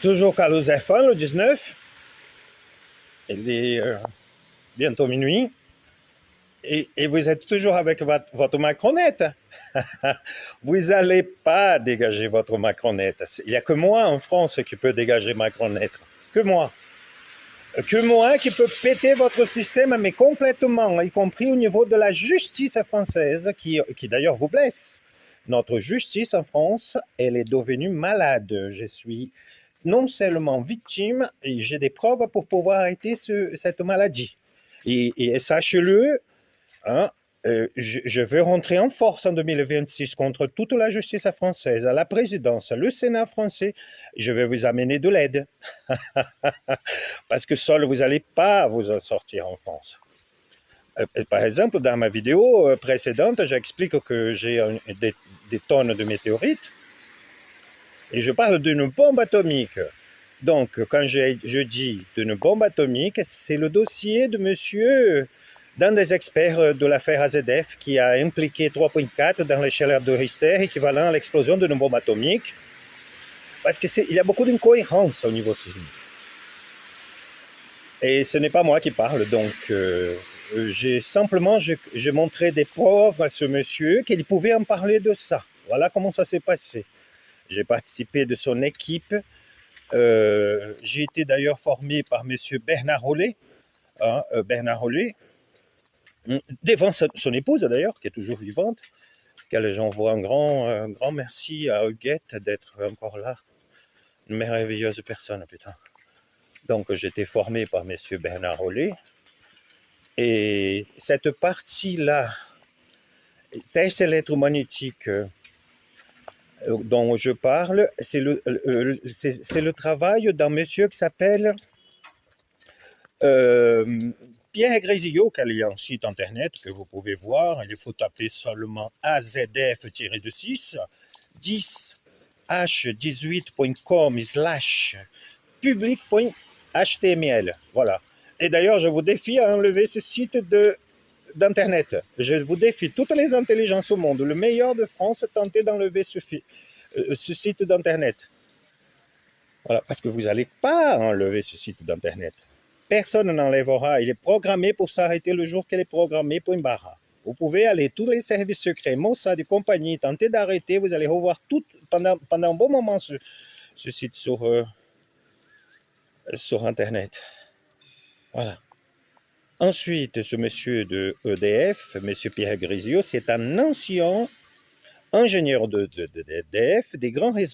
toujours Carlos F1, le 19. Il est bientôt minuit. Et vous êtes toujours avec votre macronette. Vous n'allez pas dégager votre macronette. Il n'y a que moi en France qui peut dégager macronette. Que moi. Que moi qui peut péter votre système, mais complètement, y compris au niveau de la justice française, qui d'ailleurs vous blesse. Notre justice en France, elle est devenue malade. Je suis non seulement victime, et j'ai des preuves pour pouvoir arrêter cette maladie. Et sachez-le, hein, je veux rentrer en force en 2026 contre toute la justice française, à la présidence, le Sénat français. Je vais vous amener de l'aide. Parce que seul, vous n'allez pas vous en sortir en France. Par exemple, dans ma vidéo précédente, j'explique que j'ai des tonnes de météorites et je parle d'une bombe atomique. Donc, quand je dis d'une bombe atomique, c'est le dossier de monsieur, d'un des experts de l'affaire AZF, qui a impliqué 3,4 dans l'échelle de Richter, équivalent à l'explosion d'une bombe atomique. Parce qu'il y a beaucoup d'incohérences au niveau sismique. Et ce n'est pas moi qui parle, donc j'ai montré des preuves à ce monsieur qu'il pouvait en parler de ça. Voilà comment ça s'est passé. J'ai participé de son équipe. J'ai été d'ailleurs formé par monsieur Bernard Rollet, Bernard Rollet, devant son épouse d'ailleurs, qui est toujours vivante, qu'elle j'envoie un grand merci à Huguette d'être encore là. Une merveilleuse personne, putain. Donc j'étais formé par monsieur Bernard Rollet. Et cette partie-là, test électromagnétique dont je parle, c'est le travail d'un monsieur qui s'appelle Pierre Grésillo, qui a un site internet que vous pouvez voir. Il faut taper seulement azf-6 10h18.com/public.html. Voilà. Et d'ailleurs, je vous défie à enlever ce site d'internet. Je vous défie toutes les intelligences au monde, le meilleur de France, tenter d'enlever ce site d'internet. Voilà, parce que vous n'allez pas enlever ce site d'internet. Personne n'enlèvera. Il est programmé pour s'arrêter le jour qu'il est programmé, point barre. Vous pouvez aller, tous les services secrets, Mossad et compagnie, tenter d'arrêter. Vous allez revoir tout pendant un bon moment ce site sur internet. Voilà. Ensuite, ce monsieur de EDF, monsieur Pierre Grésillo, c'est un ancien ingénieur d'EDF, des grands réseaux.